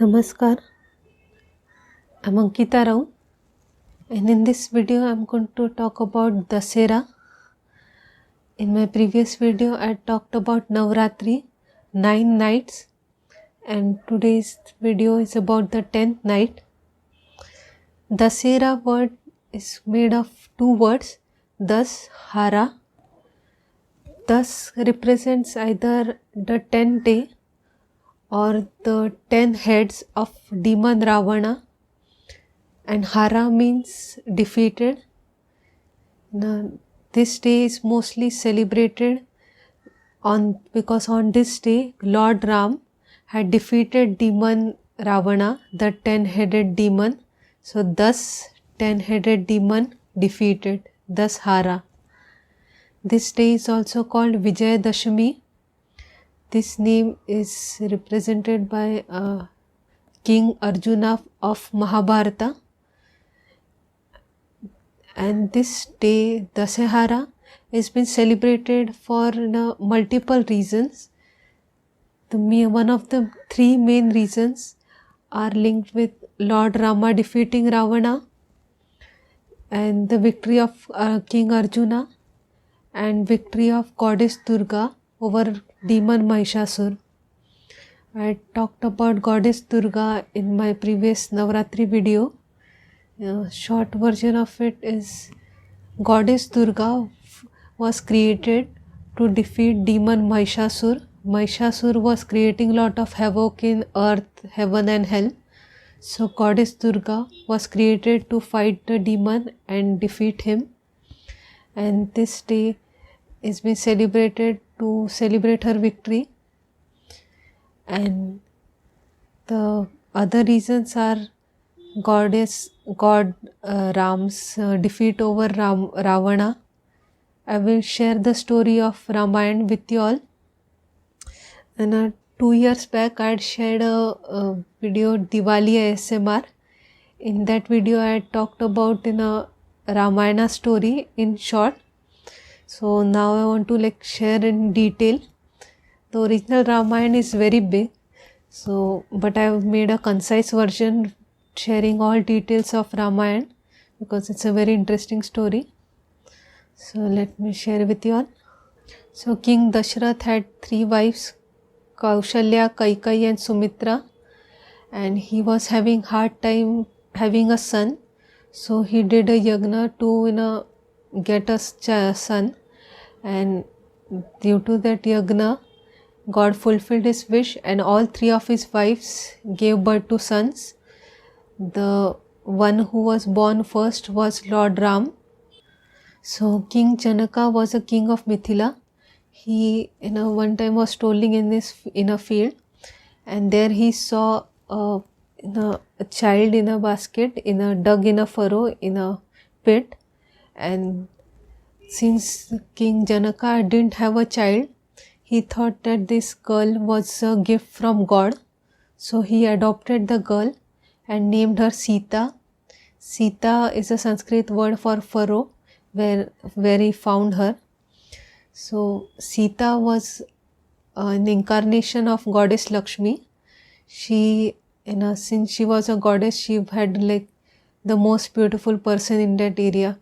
Namaskar, I'm Ankita Rao, and in this video I'm going to talk about Dasera. In my previous video I talked about Navratri, 9 nights, and today's video is about the 10th night. Dasera word is made of two words, Das, Hara. Das represents either the 10th day or the 10 heads of demon Ravana, and Hara means defeated. Now, this day is mostly celebrated because on this day Lord Ram had defeated demon Ravana, the 10-headed demon. So thus 10-headed demon defeated, thus Hara. This day is also called Vijayadashami. This name is represented by King Arjuna of Mahabharata. And this day, Dasahara, has been celebrated for multiple reasons. One of the three main reasons are linked with Lord Rama defeating Ravana, and the victory of King Arjuna, and victory of Goddess Durga over demon Mahishasur. I talked about Goddess Durga in my previous Navratri video. Short version of it is Goddess Durga was created to defeat demon Mahishasur. Mahishasur was creating lot of havoc in earth, heaven and hell. So Goddess Durga was created to fight the demon and defeat him. And this day is being celebrated to celebrate her victory. And the other reasons are God Ram's defeat over Ravana. I will share the story of Ramayana with you all. And 2 years back I had shared a video, Diwali ASMR. In that video I had talked about a Ramayana story in short. So now I want to share in detail. The original Ramayana is very big. But I have made a concise version sharing all details of Ramayana because it's a very interesting story. So let me share with you all. So King Dashrath had 3 wives, Kaushalya, Kaikeyi and Sumitra, and he was having hard time having a son. So he did a yagna to get a son, and due to that yagna God fulfilled his wish and all 3 of his wives gave birth to sons. The one who was born first was Lord Ram. So King Janaka was a king of Mithila. He one time was strolling in a field, and there he saw a child in a basket, dug in a furrow in a pit. And since King Janaka didn't have a child, he thought that this girl was a gift from God. So he adopted the girl and named her Sita. Sita is a Sanskrit word for furrow, where he found her. So Sita was an incarnation of goddess Lakshmi. She, since she was a goddess, she had the most beautiful person in that area.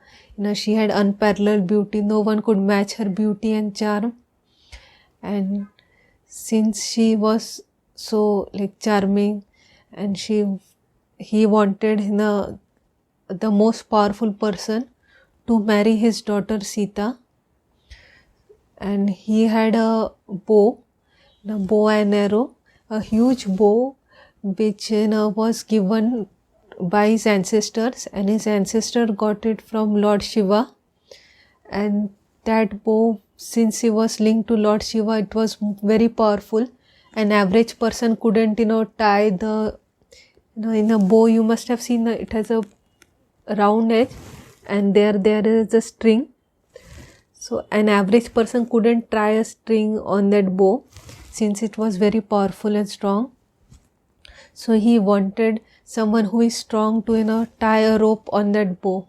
She had unparalleled beauty. No one could match her beauty and charm. And since she was so charming, and he wanted the most powerful person to marry his daughter Sita, and he had a bow and arrow, a huge bow which was given by his ancestors, and his ancestor got it from Lord Shiva. And that bow, since he was linked to Lord Shiva, it was very powerful. An average person couldn't tie the in a bow. You must have seen it has a round edge, and there is a string. So an average person couldn't tie a string on that bow since it was very powerful and strong. So he wanted someone who is strong to tie a rope on that bow.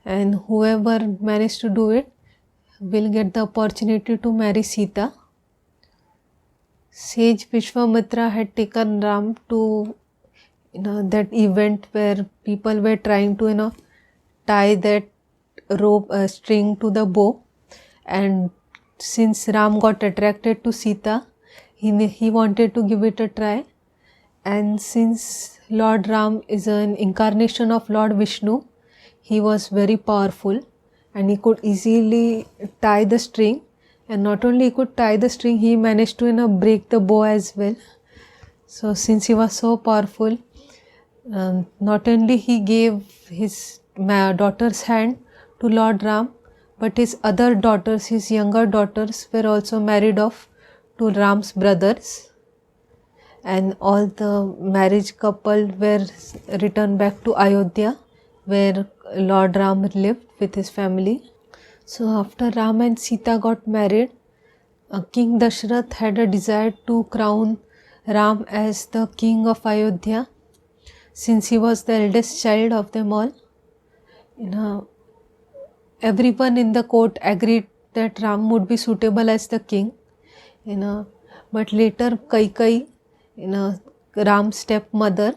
And whoever managed to do it will get the opportunity to marry Sita. Sage Vishwamitra had taken Ram to that event where people were trying to tie that rope string to the bow, and since Ram got attracted to Sita, he wanted to give it a try. And since Lord Ram is an incarnation of Lord Vishnu, he was very powerful and he could easily tie the string. And not only he could tie the string, he managed to break the bow as well. So since he was so powerful, not only he gave his daughter's hand to Lord Ram, but his other daughters, his younger daughters, were also married off to Ram's brothers, and all the marriage couple were returned back to Ayodhya, where Lord Ram lived with his family. So after Ram and Sita got married, King Dashrath had a desire to crown Ram as the king of Ayodhya, since he was the eldest child of them all. Everyone in the court agreed that Ram would be suitable as the king. But later Kaikeyi, Ram's stepmother,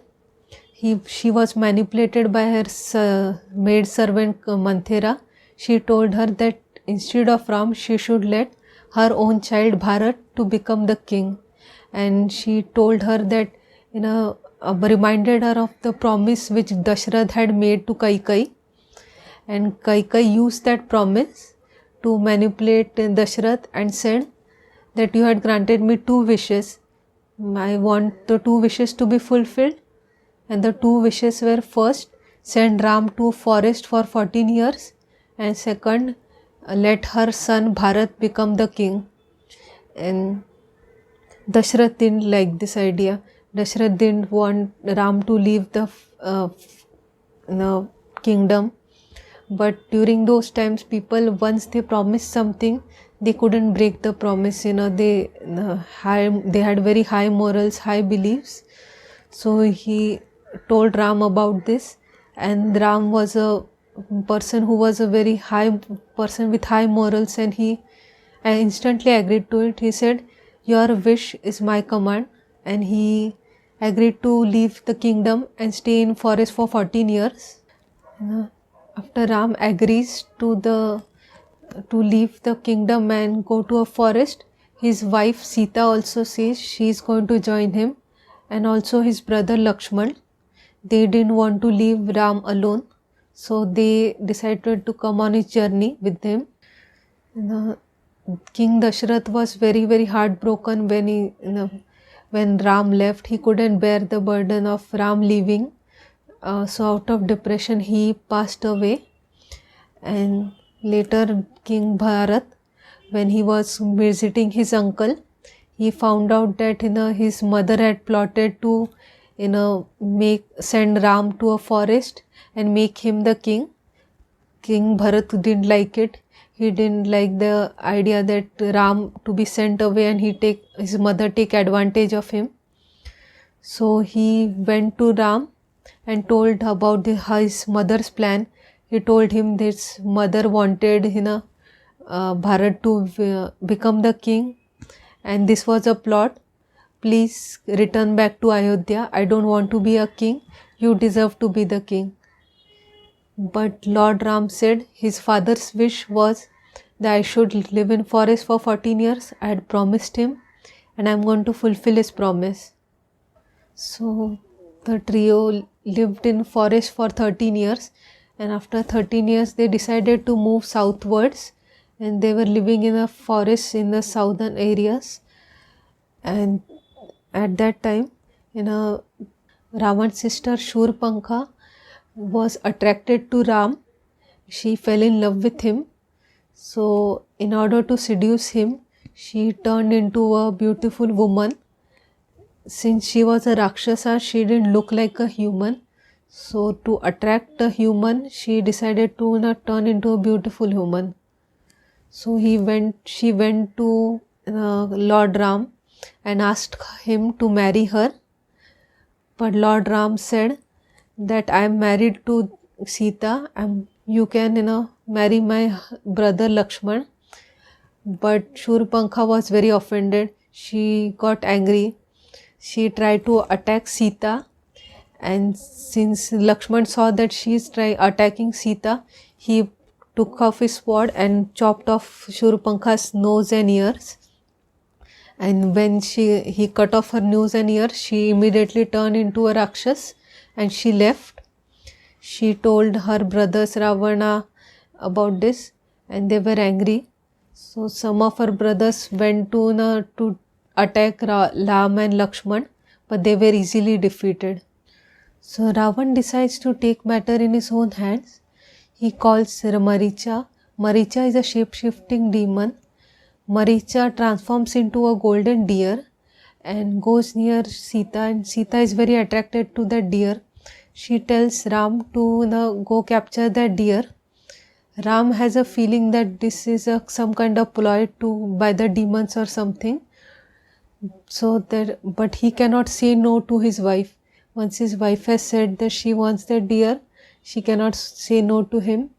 she was manipulated by her maid servant Manthera. She told her that instead of Ram, she should let her own child Bharat to become the king. And she told her that, reminded her of the promise which Dashrath had made to Kaikeyi. And Kaikeyi used that promise to manipulate Dashrath and said that you had granted me 2 wishes. I want the 2 wishes to be fulfilled. And the 2 wishes were: first, send Ram to forest for 14 years, and second, let her son Bharat become the king. And Dashrath didn't like this idea. Dashrath didn't want Ram to leave the kingdom. But during those times, people, once they promised something, they couldn't break the promise. They had very high morals, high beliefs. So he told Ram about this, and Ram was a person who was a very high person with high morals, and he instantly agreed to it. He said, "Your wish is my command," and he agreed to leave the kingdom and stay in forest for 14 years. After Ram agrees to leave the kingdom and go to a forest, his wife Sita also says she is going to join him, and also his brother Lakshman. They didn't want to leave Ram alone, so they decided to come on his journey with him. King Dashrath was very, very heartbroken when Ram left. He couldn't bear the burden of Ram leaving. So out of depression he passed away. And later King Bharat, when he was visiting his uncle, he found out that his mother had plotted to send Ram to a forest and make him the king. King Bharat didn't like it. He didn't like the idea that Ram to be sent away and his mother take advantage of him. So he went to Ram and told about his mother's plan. He told him his mother wanted Bharat to become the king, and this was a plot. Please return back to Ayodhya. I don't want to be a king. You deserve to be the king. But Lord Ram said his father's wish was that I should live in forest for 14 years. I had promised him, and I am going to fulfill his promise. So the trio lived in forest for 13 years, and after 13 years they decided to move southwards, and they were living in a forest in the southern areas. And at that time, Ravan's sister Shurpankha was attracted to Ram. She fell in love with him. So in order to seduce him, she turned into a beautiful woman. Since she was a Rakshasa, she didn't look like a human. So to attract a human, she decided to turn into a beautiful woman. So she went to Lord Ram and asked him to marry her. But Lord Ram said that I am married to Sita, and you can marry my brother Lakshman. But Shurpankha was very offended. she got angry. She tried to attack Sita, and since Lakshman saw that she is attacking Sita, he took off his sword and chopped off Shurpankha's nose and ears. And when he cut off her nose and ears, she immediately turned into a Rakshas and she left. She told her brothers Ravana about this and they were angry. So some of her brothers went to attack Ram and Lakshman, but they were easily defeated. So Ravan decides to take matter in his own hands. He calls Maricha. Maricha is a shape-shifting demon. Maricha transforms into a golden deer and goes near Sita, and Sita is very attracted to that deer. She tells Ram to go capture that deer. Ram has a feeling that this is some kind of ploy by the demons or something. But he cannot say no to his wife. Once his wife has said that she wants that deer, she cannot say no to him.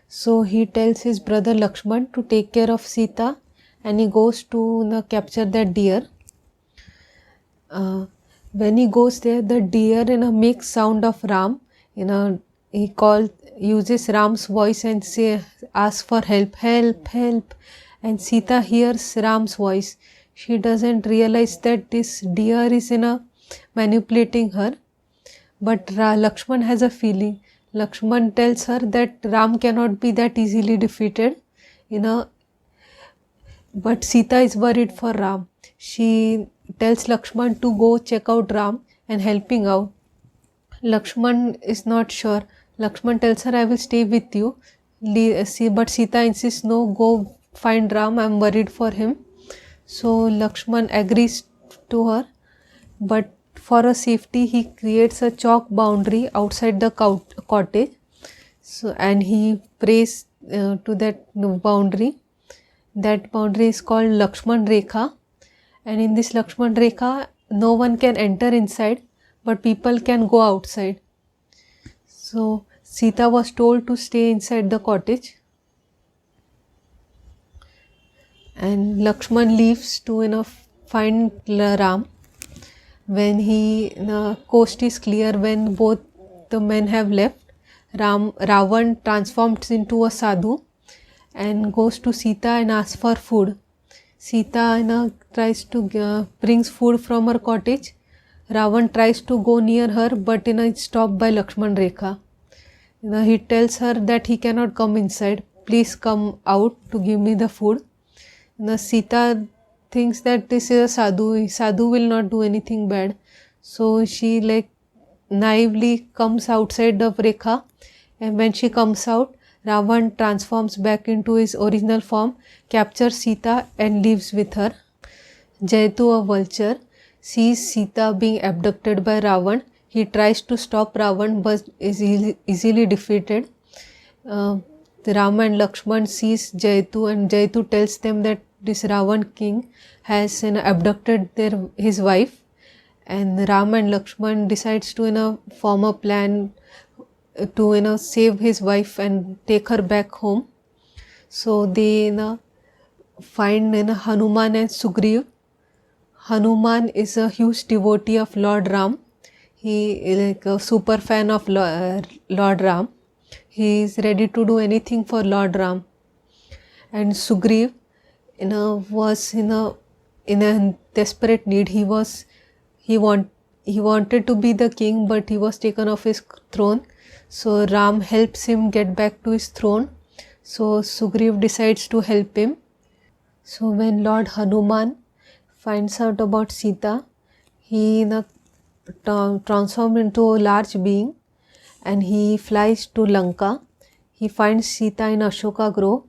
So he tells his brother Lakshman to take care of Sita, and he goes to capture that deer. When he goes there, the deer makes sound of Ram. He uses Ram's voice and asks for help, help, help. And Sita hears Ram's voice. She doesn't realize that this deer is manipulating her. But Lakshman has a feeling. Lakshman tells her that Ram cannot be that easily defeated. But Sita is worried for Ram. She tells Lakshman to go check out Ram and helping out. Lakshman is not sure. Lakshman tells her, I will stay with you. But Sita insists, no, go find Ram, I am worried for him. So Lakshman agrees to her, but for her safety he creates a chalk boundary outside the cottage. And he prays to that boundary. That boundary is called Lakshman Rekha, and in this Lakshman Rekha no one can enter inside, but people can go outside. So Sita was told to stay inside the cottage, and Lakshman leaves to find Ram. When coast is clear, when both the men have left, Ravan transforms into a sadhu and goes to Sita and asks for food. Sita tries to brings food from her cottage. Ravan tries to go near her, but it's stopped by Lakshman Rekha. He tells her that he cannot come inside. Please come out to give me the food. Sita thinks that this is a sadhu. Sadhu will not do anything bad. So she naively comes outside the Rekha, and when she comes out, Ravan transforms back into his original form, captures Sita and lives with her. Jaitu, a vulture, sees Sita being abducted by Ravan. He tries to stop Ravan but is easily defeated. Ram and Lakshman sees Jaitu, and Jaitu tells them that this Ravan king has abducted his wife, and Ram and Lakshman decides to form a plan to save his wife and take her back home. So they find Hanuman and Sugriv. Hanuman is a huge devotee of Lord Ram. He is a super fan of Lord Ram. He is ready to do anything for Lord Ram. And Sugriv was in a desperate need. He wanted to be the king, but he was taken off his throne. So Ram helps him get back to his throne. So Sugriv decides to help him. So when Lord Hanuman finds out about Sita, he transforms into a large being and he flies to Lanka. He finds Sita in Ashoka Grove,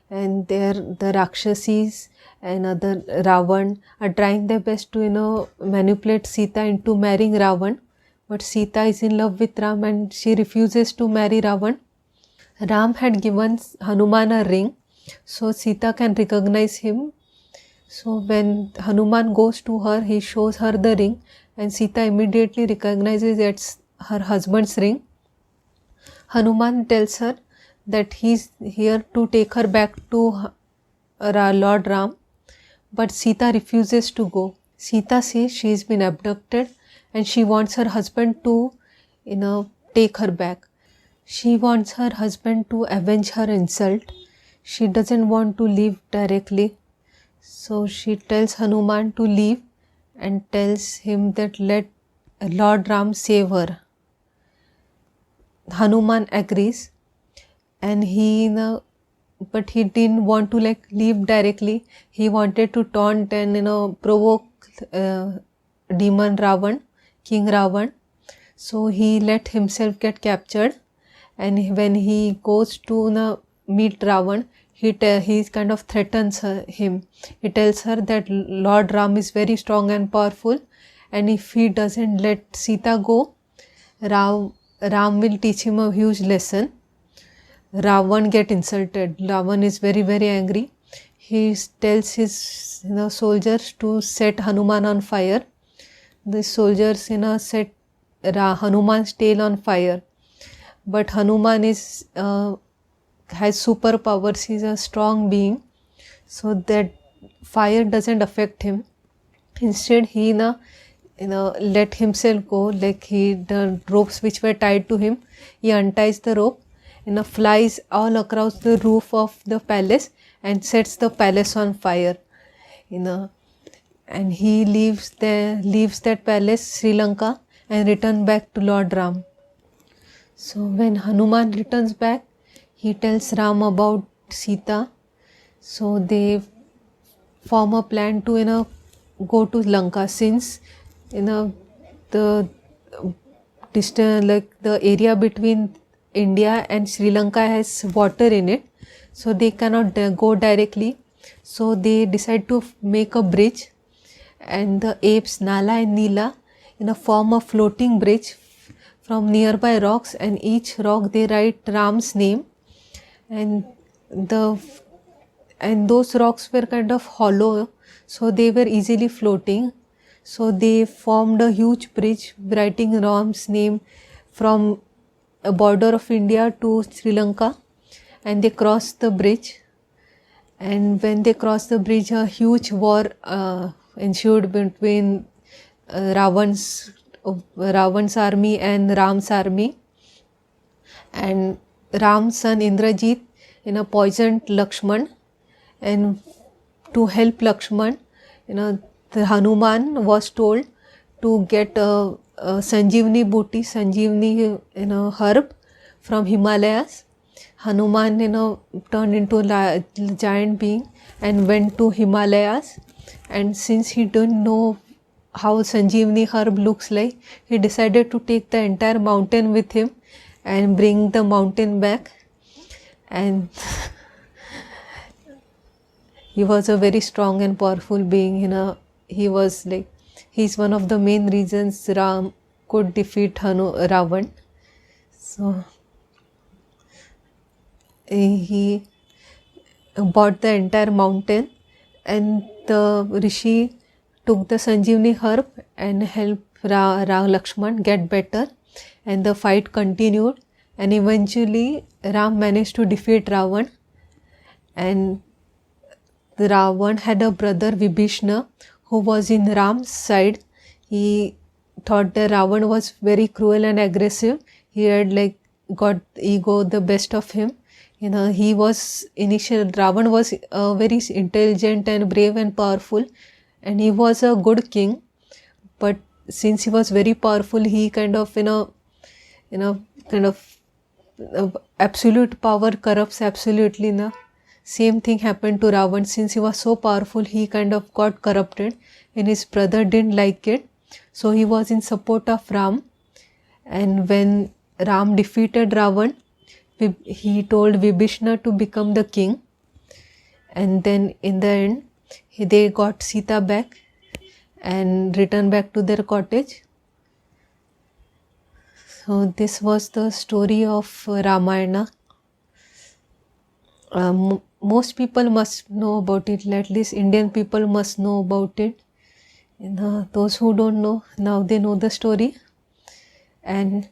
and there the Rakshasis and other Ravan are trying their best to manipulate Sita into marrying Ravan. But Sita is in love with Ram and she refuses to marry Ravan. Ram had given Hanuman a ring so Sita can recognize him. So when Hanuman goes to her, he shows her the ring and Sita immediately recognizes it's her husband's ring. Hanuman tells her that he's here to take her back to Lord Ram, but Sita refuses to go. Sita says she's been abducted and she wants her husband to, take her back. She wants her husband to avenge her insult. She doesn't want to leave directly. So she tells Hanuman to leave and tells him that let Lord Ram save her. Hanuman agrees, and but he didn't want to leave directly. He wanted to taunt and provoke demon Ravan, King Ravan. So he let himself get captured, and when he goes to meet Ravan, he kind of threatens him. He tells her that Lord Ram is very strong and powerful, and if he doesn't let Sita go, Ram will teach him a huge lesson. Ravan get insulted. Ravan is very, very angry. He tells his soldiers to set Hanuman on fire. The soldiers set Hanuman's tail on fire. But Hanuman has superpowers. He's a strong being, so that fire doesn't affect him. Instead, he let himself go. The ropes which were tied to him, he unties the rope, flies all across the roof of the palace and sets the palace on fire. And he leaves that palace, Sri Lanka, and return back to Lord Ram. So when Hanuman returns back, he tells Ram about Sita. So they form a plan to go to Lanka, since the distance, the area between India and Sri Lanka has water in it, so they cannot go directly. So they decide to make a bridge, and the apes Nala and Neela form a floating bridge from nearby rocks, and each rock they write Ram's name, and those rocks were kind of hollow, so they were easily floating. So they formed a huge bridge writing Ram's name from a border of India to Sri Lanka, and they crossed the bridge. And when they crossed the bridge, a huge war ensued between Ravan's army and Ram's army. And Ram's son Indrajit poisoned Lakshman, and to help Lakshman, the Hanuman was told to get a Sanjeevani booty, Sanjeevani herb from Himalayas. Hanuman turned into a giant being and went to Himalayas, and since he didn't know how Sanjeevani herb looks like, he decided to take the entire mountain with him and bring the mountain back. And he was a very strong and powerful being. He's one of the main reasons Ram could defeat Ravan. So he bought the entire mountain, and the Rishi took the Sanjeevani herb and helped Lakshman get better, and the fight continued, and eventually Ram managed to defeat Ravan. And Ravan had a brother Vibhishna who was in Ram's side. He thought that Ravan was very cruel and aggressive. He had got ego the best of him. Ravan was very intelligent and brave and powerful, and he was a good king. But since he was very powerful, he kind of absolute power corrupts absolutely. Same thing happened to Ravan. Since he was so powerful, he kind of got corrupted, and his brother didn't like it. So he was in support of Ram. And when Ram defeated Ravan, he told Vibhishna to become the king. And then in the end, they got Sita back and returned back to their cottage. So this was the story of Ramayana. Most people must know about it, at least Indian people must know about it. Those who don't know, now they know the story. And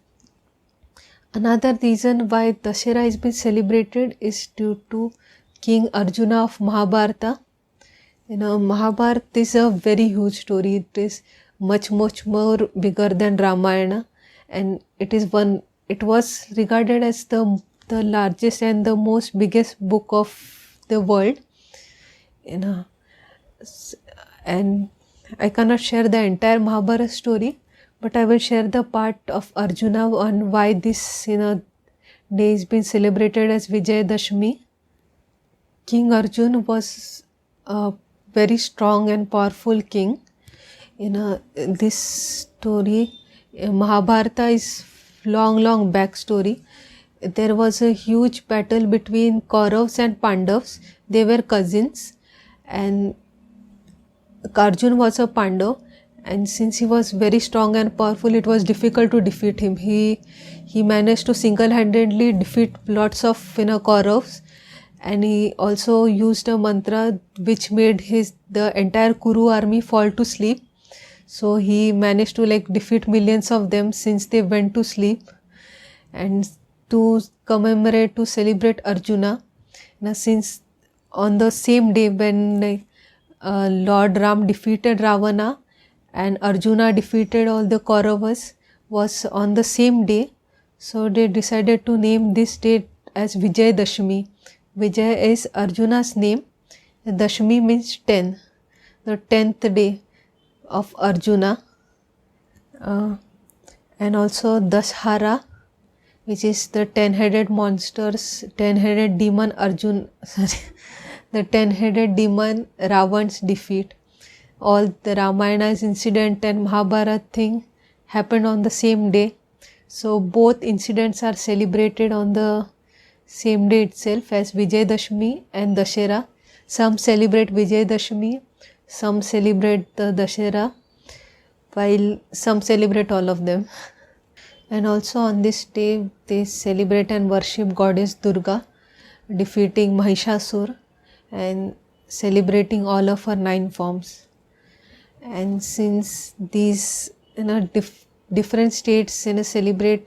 another reason why Dussehra has been celebrated is due to King Arjuna of Mahabharata. Mahabharata is a very huge story. It is much more bigger than Ramayana, and it was regarded as the largest and the most biggest book of the world. you know and I cannot share the entire Mahabharata story, but I will share the part of Arjuna on why this day is being celebrated as Vijayadashmi. King Arjun was a very strong and powerful king. This story, Mahabharata is long backstory. There was a huge battle between Kauravas and Pandavas. They were cousins, and Arjun was a Pandav, and since he was very strong and powerful, it was difficult to defeat him. He managed to single-handedly defeat lots of Kauravas, and he also used a mantra which made the entire Kuru army fall to sleep. So he managed to defeat millions of them since they went to sleep. And to celebrate Arjuna, since on the same day when Lord Ram defeated Ravana and Arjuna defeated all the Kauravas was on the same day, so they decided to name this date as Vijayadashmi. Vijay is Arjuna's name, and Dashmi means 10, the 10th day of Arjuna. And also Dashara, which is the 10-headed monsters, 10-headed demon Arjun, the 10-headed demon Ravan's defeat. All the Ramayana's incident and Mahabharata thing happened on the same day. So both incidents are celebrated on the same day itself as Vijayadashmi and Dashera. Some celebrate Vijayadashmi, some celebrate the Dashera, while some celebrate all of them. And also on this day they celebrate and worship goddess Durga, defeating Mahishasur and celebrating all of her 9 forms. And since these different states celebrate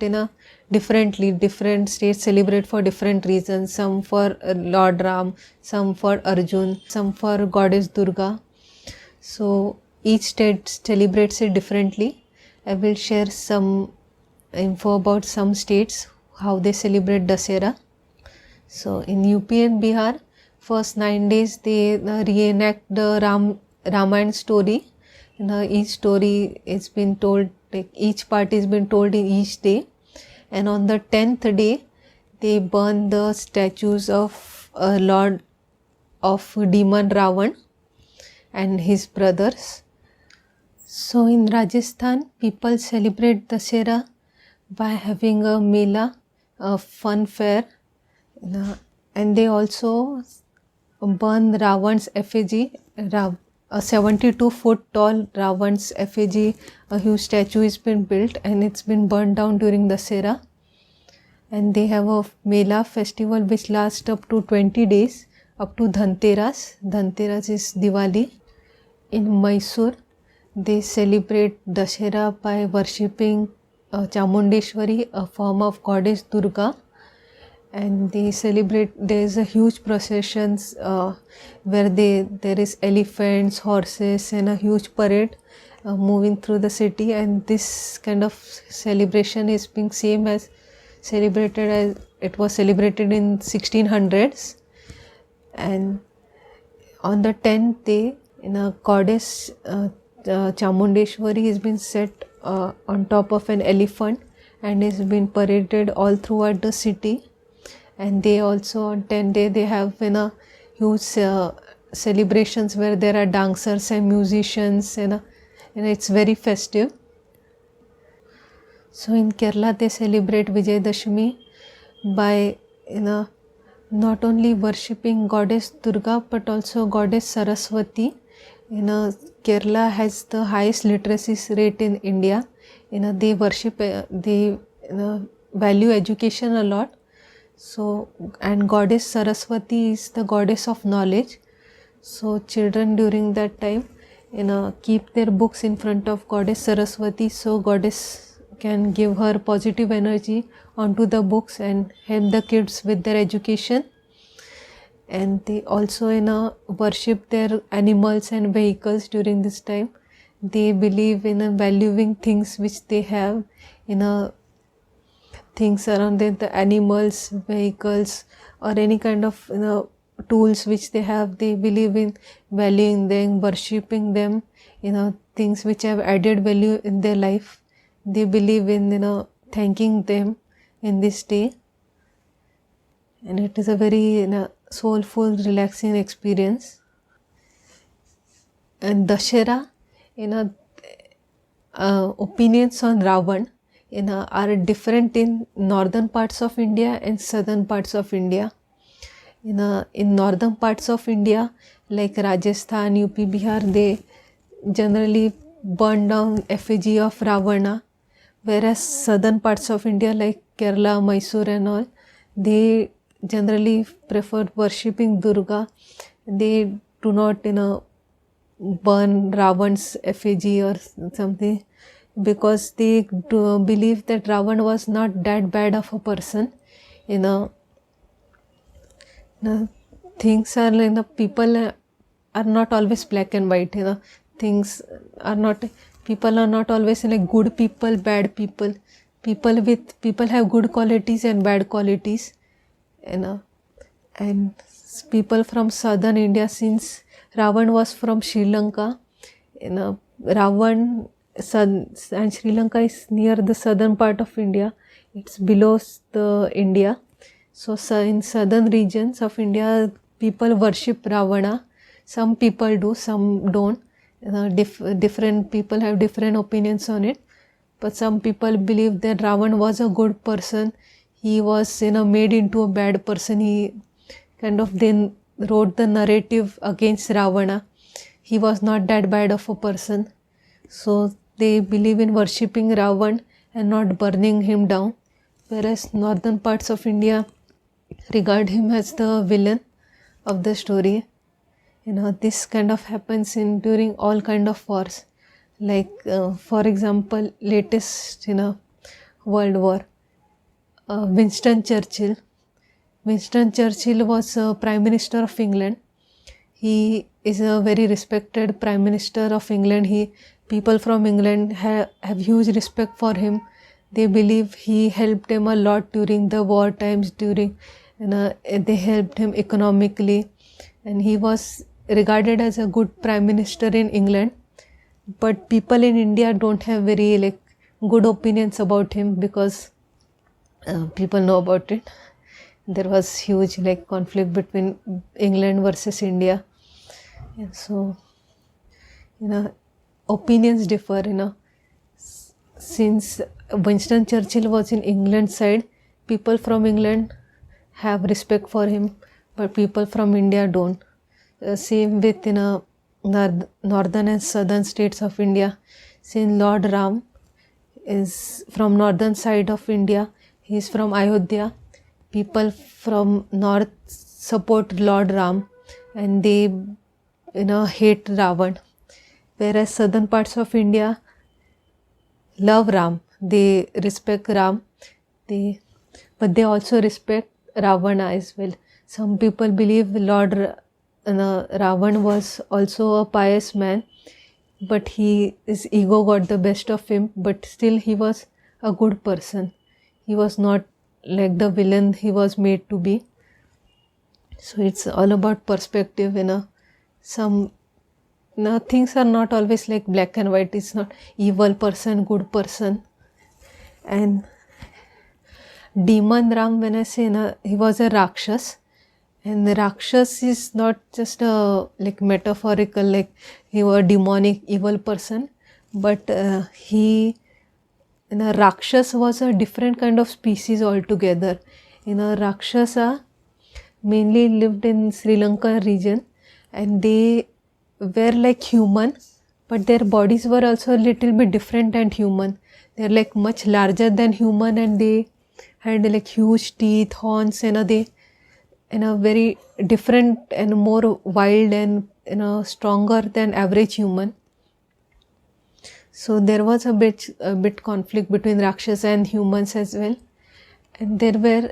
differently, different states celebrate for different reasons, some for Lord Ram, some for Arjun, some for goddess Durga. So each state celebrates it differently. I will share some info about some states, how they celebrate Dasera. So in UP and Bihar, first 9 days they reenact the Ramayana story. Each story is been told, each part is been told in each day. And on the 10th day, they burn the statues of Lord of Demon Ravan and his brothers. So in Rajasthan, people celebrate Dasera by having a mela, a fun fair, and they also burn Ravan's effigy. A 72-foot tall Ravan's effigy, a huge statue has been built and it's been burned down during Dasera. And they have a Mela festival which lasts up to 20 days, up to Dhanteras. Dhanteras is Diwali. In Mysore, they celebrate Dasera by worshipping Chamundeshwari, a form of goddess Durga. And they celebrate, there is a huge processions where there is elephants, horses and a huge parade moving through the city, and this kind of celebration is being same as celebrated as it was celebrated in 1600s. And on the 10th day, goddess Chamundeshwari has been set on top of an elephant and has been paraded all throughout the city. And they also on 10th day they have huge celebrations where there are dancers and musicians and it's very festive. So in Kerala they celebrate Vijayadashmi by not only worshipping goddess Durga but also goddess Saraswati. Kerala has the highest literacy rate in India. They worship, they value education a lot. So, and goddess Saraswati is the goddess of knowledge. So children during that time, keep their books in front of goddess Saraswati, so goddess can give her positive energy onto the books and help the kids with their education. and they also worship their animals and vehicles during this time. They believe in valuing things which they have, things around them, the animals, vehicles, or any kind of tools which they have. They believe in valuing them, worshipping them, things which have added value in their life. They believe in thanking them in this day, and it is a very soulful, relaxing experience. And Dashera, opinions on Ravan are different in northern parts of India and southern parts of India. In northern parts of India, like Rajasthan, UP, Bihar, they generally burn down effigy of Ravana, whereas southern parts of India like Kerala, Mysore and all, they generally prefer worshipping Durga. They do not burn Ravan's effigy or something, because they do believe that Ravan was not that bad of a person. Things are people are not always black and white. Things are not, people are not always good people, bad people. People have good qualities and bad qualities. And people from southern India, since Ravan was from Sri Lanka, Ravan and Sri Lanka is near the southern part of India. It's below the India. So in southern regions of India, people worship Ravana. Some people do, some don't. Different people have different opinions on it. But some people believe that Ravan was a good person. He was made into a bad person. He kind of then wrote the narrative against Ravana. He was not that bad of a person. So they believe in worshipping Ravan and not burning him down. Whereas northern parts of India regard him as the villain of the story. This kind of happens during all kind of wars. Like for example, latest World War, Winston Churchill. Winston Churchill was Prime Minister of England. He is a very respected Prime Minister of England. People from England have huge respect for him. They believe he helped them a lot during the war times. They helped him economically, and he was regarded as a good Prime Minister in England. But people in India don't have very good opinions about him, because people know about it. There was huge conflict between England versus India, and so opinions differ. Since Winston Churchill was in England side, people from England have respect for him, but people from India don't. Same with northern and southern states of India. Since Lord Ram is from northern side of India, he is from Ayodhya. People from north support Lord Ram, and they hate Ravan. Whereas southern parts of India love Ram. They respect Ram. But they also respect Ravana as well. Some people believe Lord Ravan was also a pious man, but his ego got the best of him. But still, he was a good person. He was not like the villain he was made to be. So it's all about perspective. Some things are not always like black and white. It's not evil person, good person. And demon Ram, when I say he was a Rakshas, and the Rakshas is not just a metaphorical, he was a demonic evil person, but Rakshas was a different kind of species altogether. Rakshasa mainly lived in Sri Lanka region, and they were like human, but their bodies were also a little bit different than human. They're much larger than human, and they had huge teeth, horns, and they very different and more wild and stronger than average human. So there was a bit conflict between Rakshasa and humans as well. And there were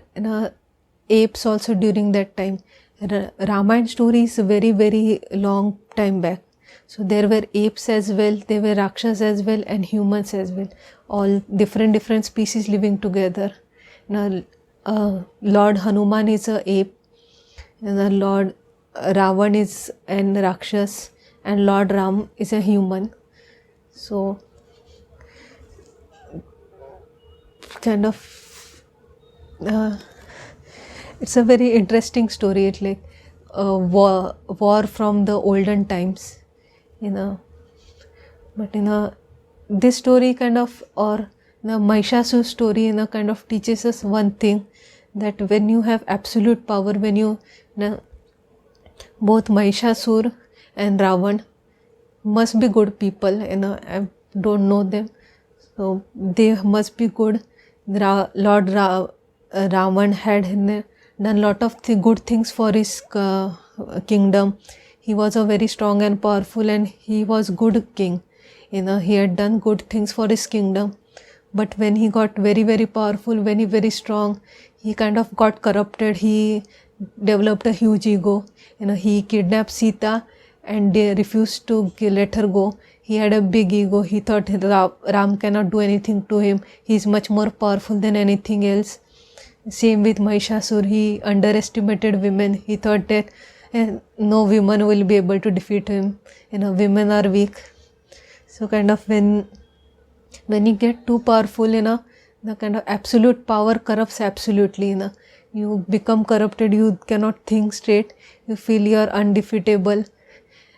apes also during that time. Ramayana story is very very long time back. So there were apes as well, there were rakshas as well, and humans as well. All different species living together. Now, Lord Hanuman is a ape, and the Lord Ravan is an rakshas, and Lord Ram is a human. So kind of it's a very interesting story. It's like a war from the olden times, but this story kind of, or the Mahishasur story kind of teaches us one thing, that when you have absolute power, when both Mahishasur and Ravan must be good people, I don't know them, so they must be good. Lord Ravan had done lot of good things for his kingdom. He was a very strong and powerful, and he was good king. He had done good things for his kingdom, but when he got very very powerful, very strong, he kind of got corrupted. He developed a huge ego. He kidnapped Sita and they refused to let her go. He had a big ego. He thought Ram cannot do anything to him. He is much more powerful than anything else. Same with Mahishasur. He underestimated women. He thought that no woman will be able to defeat him. Women are weak. So kind of when you get too powerful, the kind of absolute power corrupts absolutely. You become corrupted. You cannot think straight. You feel you are undefeatable,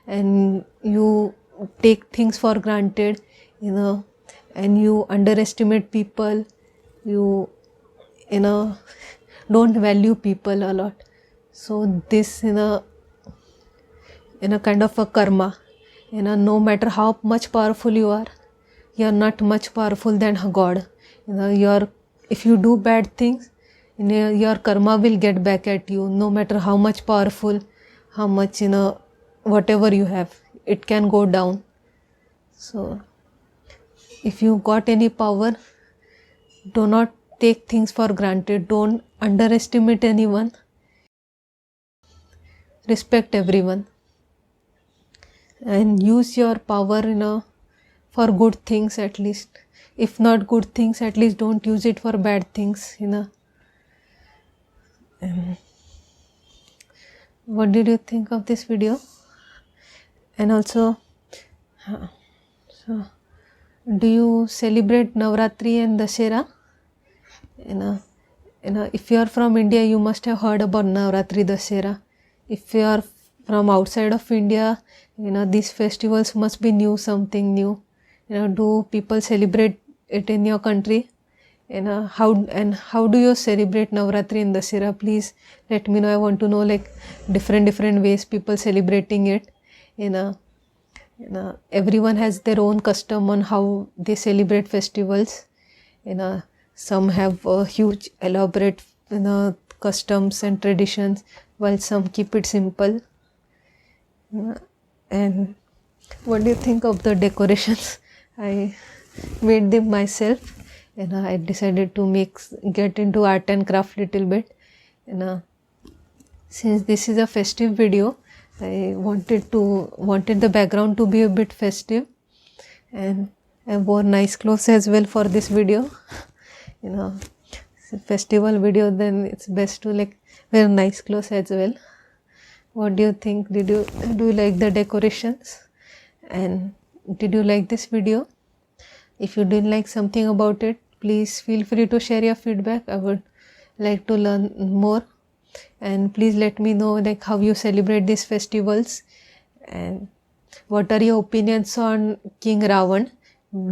and you take things for granted, and you underestimate people. You don't value people a lot. So this in a kind of a karma. No matter how much powerful you are not much powerful than God. If you do bad things, your karma will get back at you. No matter how much powerful, how much whatever you have, it can go down. So if you got any power, do not take things for granted. Don't underestimate anyone. Respect everyone, and use your power for good things at least. If not good things, at least don't use it for bad things. What did you think of this video? And also, so do you celebrate Navratri and Dussehra? If you are from India, you must have heard about Navratri, Dussehra. If you are from outside of India, these festivals must be new, something new. Do people celebrate it in your country? How do you celebrate Navratri and Dussehra? Please let me know. I want to know like different ways people celebrating it. Everyone has their own custom on how they celebrate festivals. Some have huge elaborate customs and traditions, while some keep it simple. And what do you think of the decorations? I made them myself, and I decided to get into art and craft little bit. Since this is a festive video, I wanted the background to be a bit festive, and I wore nice clothes as well for this video. It's a festival video, then it's best to like wear nice clothes as well. What do you think? Do you like the decorations? And did you like this video? If you didn't like something about it, please feel free to share your feedback. I would like to learn more, and please let me know like how you celebrate these festivals, and what are your opinions on King Ravan.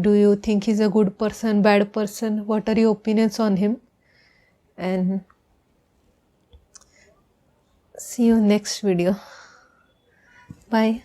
Do you think he's a good person, bad person? What are your opinions on him? And see you next video. Bye.